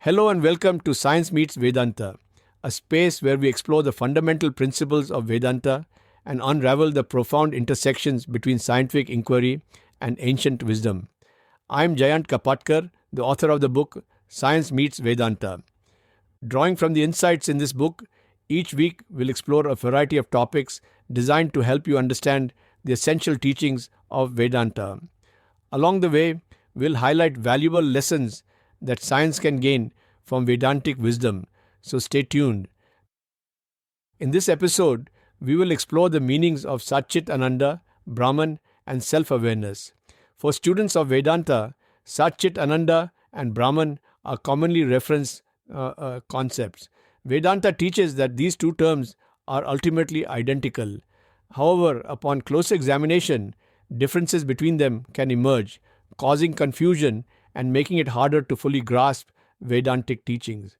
Hello and welcome to Science Meets Vedanta, a space where we explore the fundamental principles of Vedanta and unravel the profound intersections between scientific inquiry and ancient wisdom. I'm Jayant Kapatkar, the author of the book Science Meets Vedanta. Drawing from the insights in this book, each week we'll explore a variety of topics designed to help you understand the essential teachings of Vedanta. Along the way, we'll highlight valuable lessons that science can gain from Vedantic wisdom, so stay tuned. In this episode, we will explore the meanings of Satchit Ananda, Brahman, and self-awareness. For students of Vedanta, Satchit Ananda and Brahman are commonly referenced concepts. Vedanta teaches that these two terms are ultimately identical. However, upon close examination, differences between them can emerge, causing confusion and making it harder to fully grasp Vedantic teachings.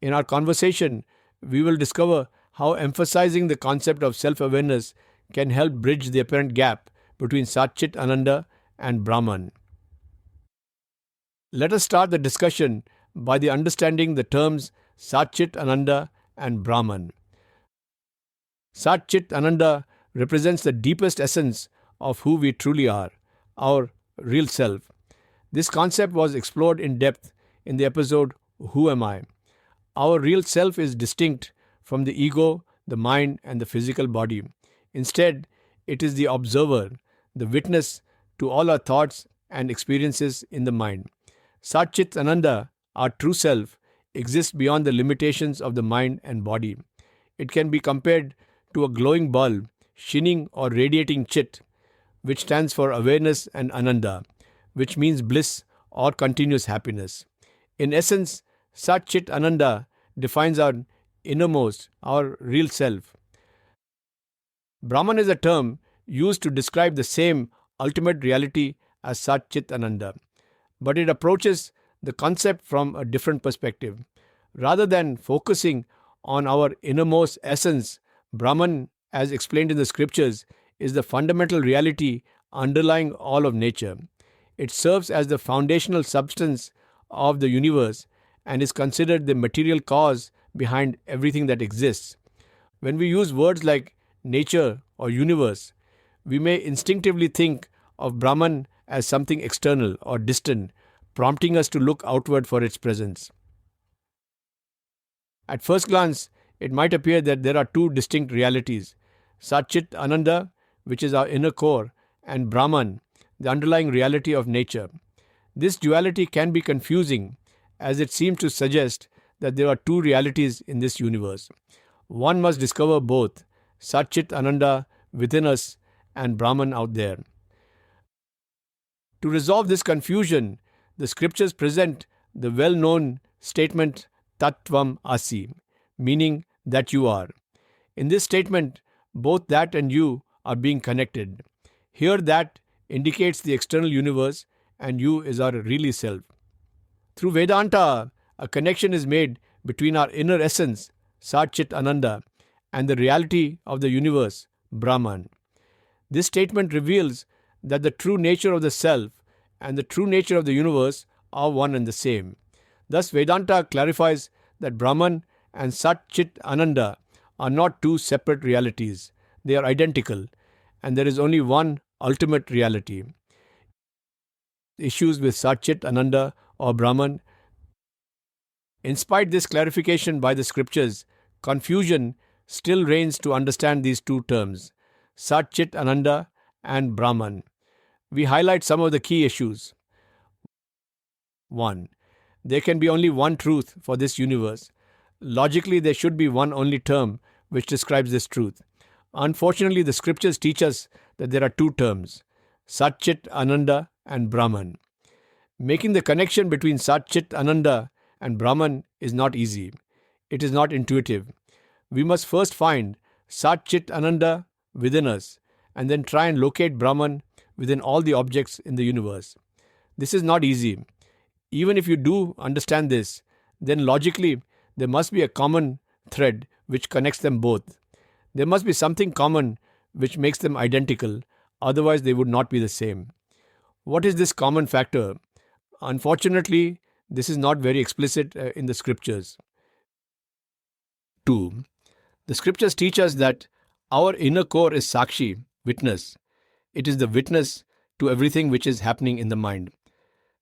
In our conversation, we will discover how emphasizing the concept of self-awareness can help bridge the apparent gap between Satchit Ananda and Brahman. Let us start the discussion by understanding the terms Satchit Ananda and Brahman. Satchit Ananda represents the deepest essence of who we truly are, our real self. This concept was explored in depth in the episode Who Am I? Our real self is distinct from the ego, the mind, and the physical body. Instead, it is the observer, the witness to all our thoughts and experiences in the mind. Satchit Ananda, our true self, exists beyond the limitations of the mind and body. It can be compared to a glowing bulb, shining or radiating Chit, which stands for awareness, and Ananda, which means bliss or continuous happiness. In essence, Satchit Ananda defines our innermost, our real self. Brahman is a term used to describe the same ultimate reality as Satchit Ananda, but it approaches the concept from a different perspective. Rather than focusing on our innermost essence, Brahman, as explained in the scriptures, is the fundamental reality underlying all of nature. It serves as the foundational substance of the universe and is considered the material cause behind everything that exists. When we use words like nature or universe, we may instinctively think of Brahman as something external or distant, prompting us to look outward for its presence. At first glance, it might appear that there are two distinct realities: Satchit Ananda, which is our inner core, and Brahman, the underlying reality of nature. This duality can be confusing, as it seems to suggest that there are two realities in this universe. One must discover both, Satchit Ananda within us and Brahman out there. To resolve this confusion, the scriptures present the well-known statement Tattvam Asi, meaning that you are. In this statement, both that and you are being connected. Here, that indicates the external universe and you is our really self. Through Vedanta, a connection is made between our inner essence, Satchit Ananda, and the reality of the universe, Brahman. This statement reveals that the true nature of the self and the true nature of the universe are one and the same. Thus, Vedanta clarifies that Brahman and Satchit Ananda are not two separate realities. They are identical, and there is only one ultimate reality. Issues with Satchit Ananda or Brahman. Despite this clarification by the scriptures, confusion still reigns to understand these two terms, Satchit Ananda and Brahman. We highlight some of the key issues. 1. There can be only one truth for this universe. Logically, there should be one only term which describes this truth. Unfortunately, the scriptures teach us that there are two terms, Satchit Ananda and Brahman. Making the connection between Satchit Ananda and Brahman is not easy. It is not intuitive. We must first find Satchit Ananda within us and then try and locate Brahman within all the objects in the universe. This is not easy. Even if you do understand this, then logically there must be a common thread which connects them both. There must be something common which makes them identical, otherwise they would not be the same. What is this common factor? Unfortunately, This is not very explicit in the scriptures. 2. The scriptures teach us that our inner core is Sakshi, witness. It is the witness to everything which is happening in the mind.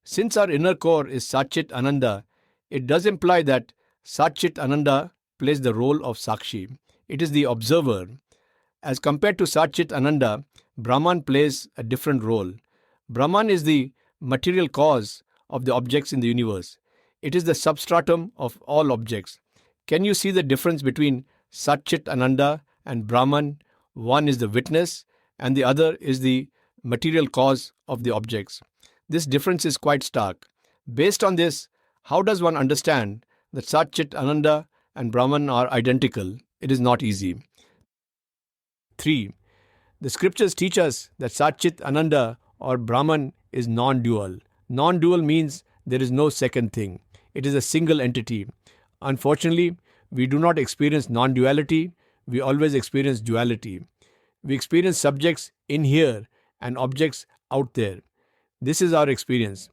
Since our inner core is Satchit Ananda, it does imply that Satchit Ananda plays the role of Sakshi. It is the observer. As compared to Satchit Ananda, Brahman plays a different role. Brahman is the material cause of the objects in the universe. It is the substratum of all objects. Can you see the difference between Satchit Ananda and Brahman? One is the witness and the other is the material cause of the objects. This difference is quite stark. Based on this, how does one understand that Satchit Ananda and Brahman are identical? It is not easy. 3. The scriptures teach us that Satchit Ananda or Brahman is non-dual. Non-dual means there is no second thing. It is a single entity. Unfortunately, we do not experience non-duality. We always experience duality. We experience subjects in here and objects out there. This is our experience.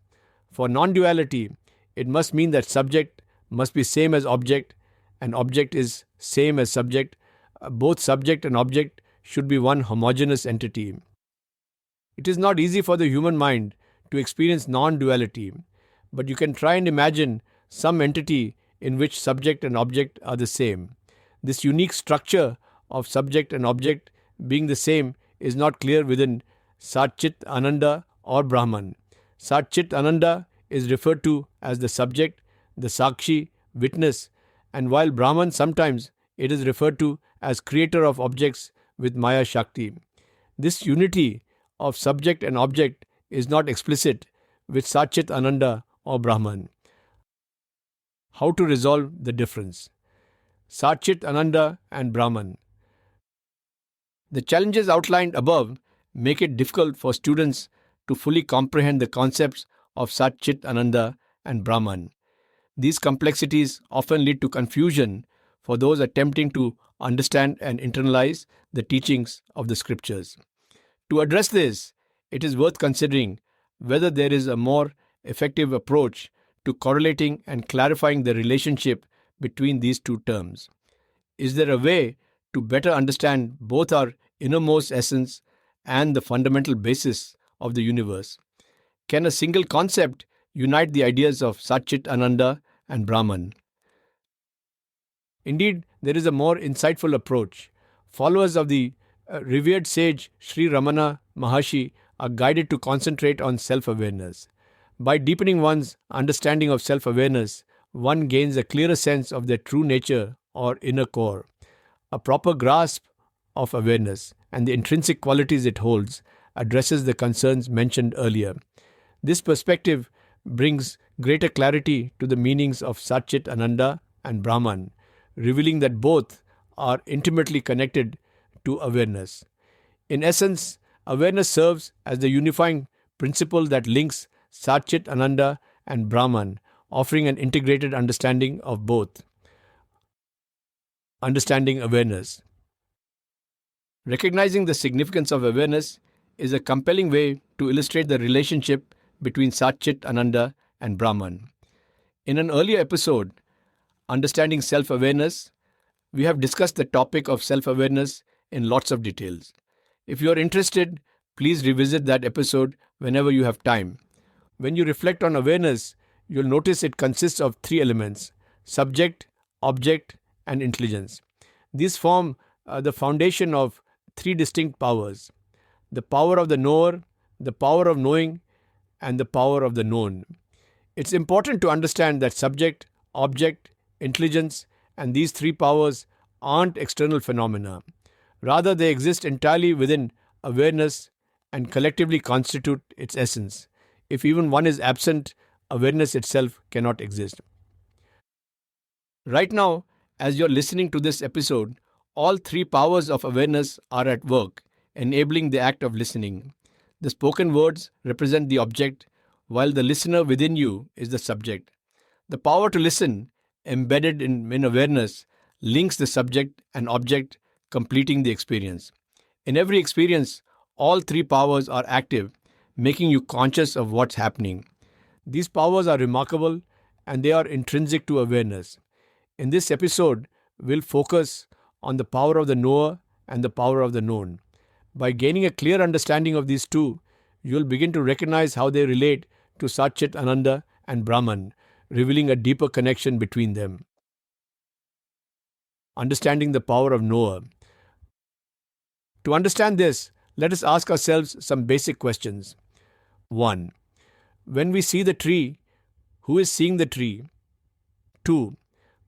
For non-duality, it must mean that subject must be same as object and object is same as subject. Both subject and object should be one homogeneous entity. It is not easy for the human mind to experience non-duality, but you can try and imagine some entity in which subject and object are the same. This unique structure of subject and object being the same is not clear within Satchit Ananda or Brahman. Satchit Ananda is referred to as the subject, the Sakshi, witness, and while Brahman sometimes it is referred to as creator of objects with Maya Shakti. This unity of subject and object is not explicit with Satchit Ananda or Brahman. How to resolve the difference? Satchit Ananda and Brahman. The challenges outlined above make it difficult for students to fully comprehend the concepts of Satchit Ananda and Brahman. These complexities often lead to confusion for those attempting to understand and internalize the teachings of the scriptures. To address this, it is worth considering whether there is a more effective approach to correlating and clarifying the relationship between these two terms. Is there a way to better understand both our innermost essence and the fundamental basis of the universe? Can a single concept unite the ideas of Satchit Ananda and Brahman? Indeed, there is a more insightful approach. Followers of the revered sage Sri Ramana Maharshi are guided to concentrate on self-awareness. By deepening one's understanding of self-awareness, one gains a clearer sense of their true nature or inner core. A proper grasp of awareness and the intrinsic qualities it holds addresses the concerns mentioned earlier. This perspective brings greater clarity to the meanings of Satchit Ananda and Brahman, revealing that both are intimately connected to awareness. In essence, awareness serves as the unifying principle that links Satchit Ananda and Brahman, offering an integrated understanding of both. Understanding awareness. Recognizing the significance of awareness is a compelling way to illustrate the relationship between Satchit Ananda and Brahman. In an earlier episode, Understanding Self-Awareness, we have discussed the topic of self-awareness in lots of details. If you are interested, please revisit that episode whenever you have time. When you reflect on awareness, you'll notice it consists of three elements: subject, object, and intelligence. These form the foundation of three distinct powers: the power of the knower, the power of knowing, and the power of the known. It's important to understand that subject, object, intelligence, and these three powers aren't external phenomena. Rather, they exist entirely within awareness and collectively constitute its essence. If even one is absent, awareness itself cannot exist. Right now, as you're listening to this episode, all three powers of awareness are at work, enabling the act of listening. The spoken words represent the object, while the listener within you is the subject. The power to listen, embedded in awareness, links the subject and object, completing the experience. In every experience, all three powers are active, making you conscious of what's happening. These powers are remarkable and they are intrinsic to awareness. In this episode, we'll focus on the power of the knower and the power of the known. By gaining a clear understanding of these two, you'll begin to recognize how they relate to Sat Chit Ananda and Brahman, revealing a deeper connection between them. Understanding the power of knower. To understand this, let us ask ourselves some basic questions. 1. When we see the tree, who is seeing the tree? 2.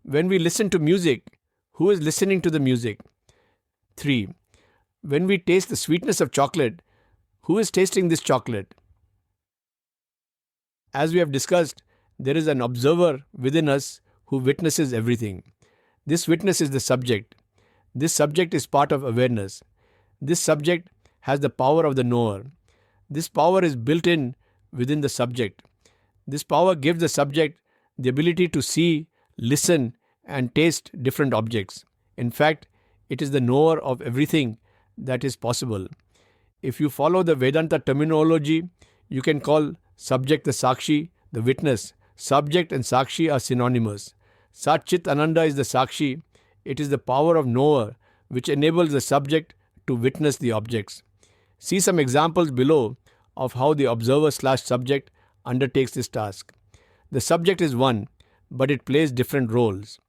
When we listen to music, who is listening to the music? 3. When we taste the sweetness of chocolate, who is tasting this chocolate? As we have discussed, there is an observer within us who witnesses everything. This witness is the subject. This subject is part of awareness. This subject has the power of the knower. This power is built in within the subject. This power gives the subject the ability to see, listen, and taste different objects. In fact, it is the knower of everything that is possible. If you follow the Vedanta terminology, you can call subject the Sakshi, the witness. Subject and Sakshi are synonymous. Sat Chit Ananda is the Sakshi. It is the power of knower which enables the subject to witness the objects. See some examples below of how the observer/subject undertakes this task. The subject is one, but it plays different roles.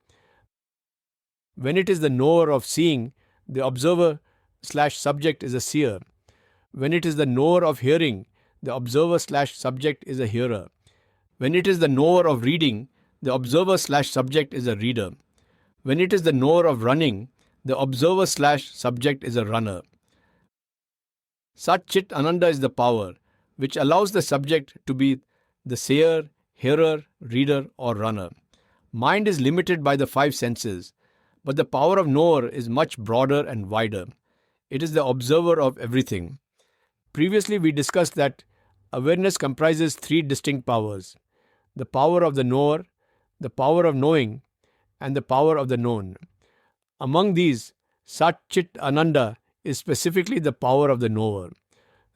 When it is the knower of seeing, the observer/subject is a seer. When it is the knower of hearing, the observer/subject is a hearer. When it is the knower of reading, the observer/subject is a reader. When it is the knower of running, the observer/subject is a runner. Sat Chit Ananda is the power which allows the subject to be the seer, hearer, reader, or runner. Mind is limited by the five senses, but the power of knower is much broader and wider. It is the observer of everything. Previously, we discussed that awareness comprises three distinct powers: the power of the knower, the power of knowing, and the power of the known. Among these, Sat Chit Ananda is specifically the power of the knower.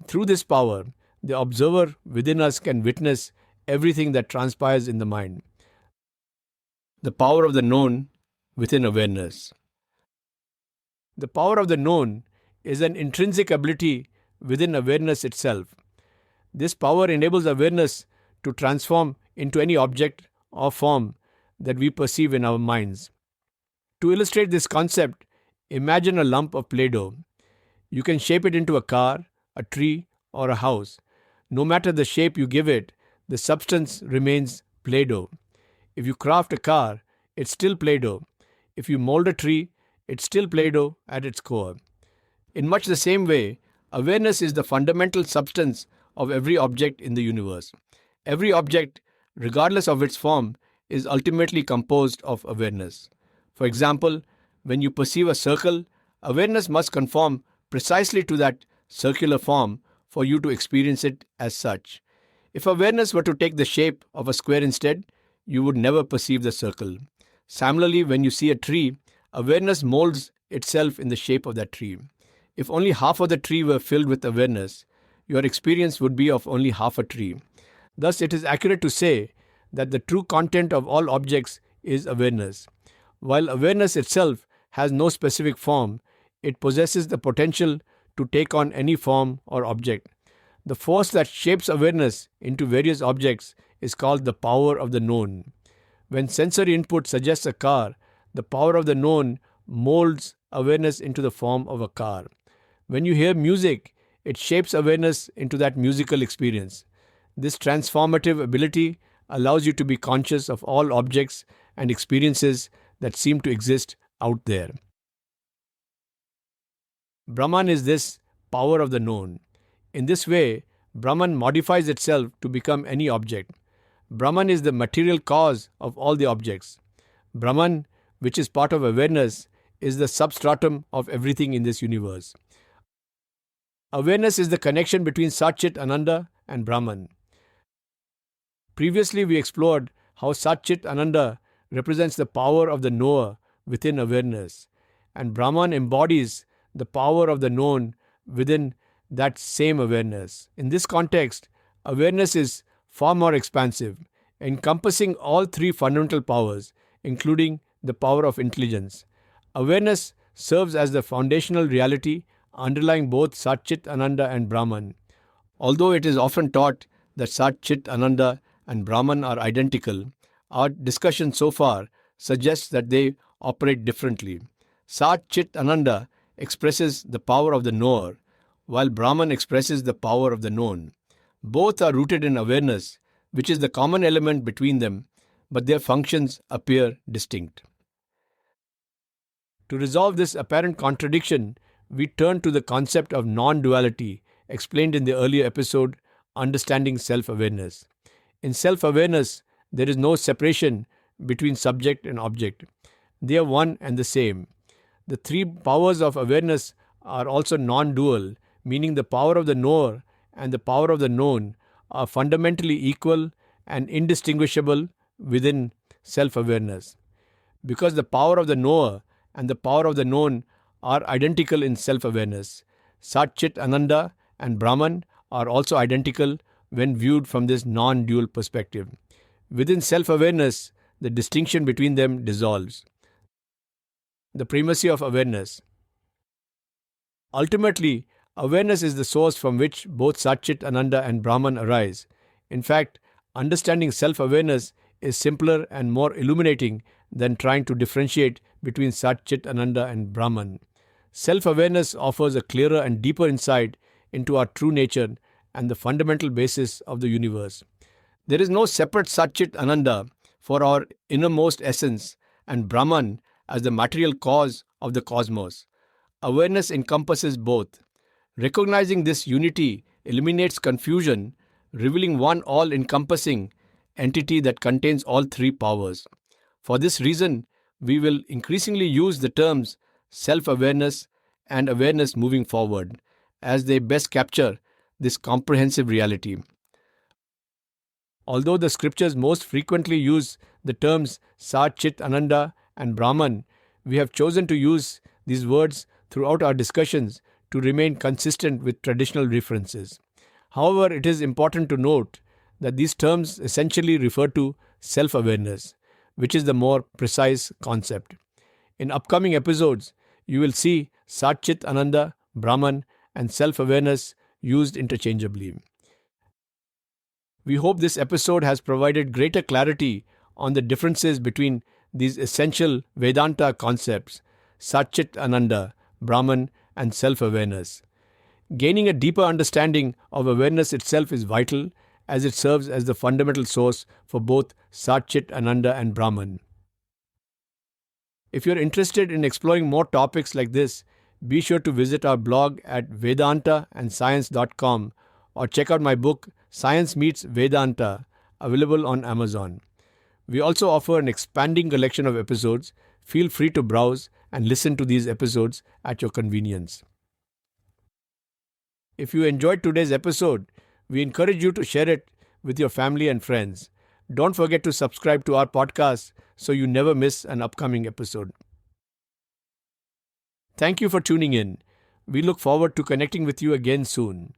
Through this power, the observer within us can witness everything that transpires in the mind. The power of the known within awareness. The power of the known is an intrinsic ability within awareness itself. This power enables awareness to transform into any object or form that we perceive in our minds. To illustrate this concept, imagine a lump of Play-Doh. You can shape it into a car, a tree, or a house. No matter the shape you give it, the substance remains Play-Doh. If you craft a car, it's still Play-Doh. If you mold a tree, it's still Play-Doh at its core. In much the same way, awareness is the fundamental substance of every object in the universe. Every object, regardless of its form, is ultimately composed of awareness. For example, when you perceive a circle, awareness must conform precisely to that circular form for you to experience it as such. If awareness were to take the shape of a square instead, you would never perceive the circle. Similarly, when you see a tree, awareness molds itself in the shape of that tree. If only half of the tree were filled with awareness, your experience would be of only half a tree. Thus, it is accurate to say that the true content of all objects is awareness. While awareness itself has no specific form, it possesses the potential to take on any form or object. The force that shapes awareness into various objects is called the power of the known. When sensory input suggests a car, the power of the known molds awareness into the form of a car. When you hear music, it shapes awareness into that musical experience. This transformative ability allows you to be conscious of all objects and experiences that seem to exist out there. Brahman is this power of the known. In this way, Brahman modifies itself to become any object. Brahman is the material cause of all the objects. Brahman, which is part of awareness, is the substratum of everything in this universe. Awareness is the connection between Sat Chit Ananda and Brahman. Previously, we explored how Sat Chit Ananda represents the power of the knower within awareness, and Brahman embodies the power of the known within that same awareness. In this context, awareness is far more expansive. encompassing all three fundamental powers, including the power of intelligence. Awareness serves as the foundational reality underlying both Sat Chit Ananda and Brahman. Although it is often taught that Sat Chit Ananda and Brahman are identical, our discussion so far suggests that they operate differently. Sat Chit Ananda expresses the power of the knower, while Brahman expresses the power of the known. Both are rooted in awareness, which is the common element between them, but their functions appear distinct. To resolve this apparent contradiction, we turn to the concept of non-duality explained in the earlier episode, Understanding Self-Awareness. In self-awareness, there is no separation between subject and object. They are one and the same. The three powers of awareness are also non-dual, meaning the power of the knower and the power of the known are fundamentally equal and indistinguishable within self-awareness. Because the power of the knower and the power of the known are identical in self-awareness, Sat Chit Ananda and Brahman are also identical when viewed from this non-dual perspective. Within self-awareness, the distinction between them dissolves. The primacy of awareness. Ultimately, awareness is the source from which both Sat Chit Ananda and Brahman arise. In fact, understanding self-awareness is simpler and more illuminating than trying to differentiate between Sat Chit Ananda and Brahman. Self-awareness offers a clearer and deeper insight into our true nature and the fundamental basis of the universe. There is no separate Sat Chit Ananda for our innermost essence and Brahman as the material cause of the cosmos. Awareness encompasses both. Recognizing this unity eliminates confusion, revealing one all-encompassing entity that contains all three powers. For this reason, we will increasingly use the terms self-awareness and awareness moving forward, as they best capture this comprehensive reality. Although the scriptures most frequently use the terms Sat Chit Ananda and Brahman, we have chosen to use these words throughout our discussions to remain consistent with traditional references. However, it is important to note that these terms essentially refer to self-awareness, which is the more precise concept. In upcoming episodes, you will see Sat Chit Ananda, Brahman, and self-awareness used interchangeably. We hope this episode has provided greater clarity on the differences between these essential Vedanta concepts, Sat Chit Ananda, Brahman, and self-awareness. Gaining a deeper understanding of awareness itself is vital, as it serves as the fundamental source for both Sat Chit Ananda and Brahman. If you're interested in exploring more topics like this, be sure to visit our blog at vedantaandscience.com or check out my book, Science Meets Vedanta, available on Amazon. We also offer an expanding collection of episodes. Feel free to browse and listen to these episodes at your convenience. If you enjoyed today's episode, we encourage you to share it with your family and friends. Don't forget to subscribe to our podcast so you never miss an upcoming episode. Thank you for tuning in. We look forward to connecting with you again soon.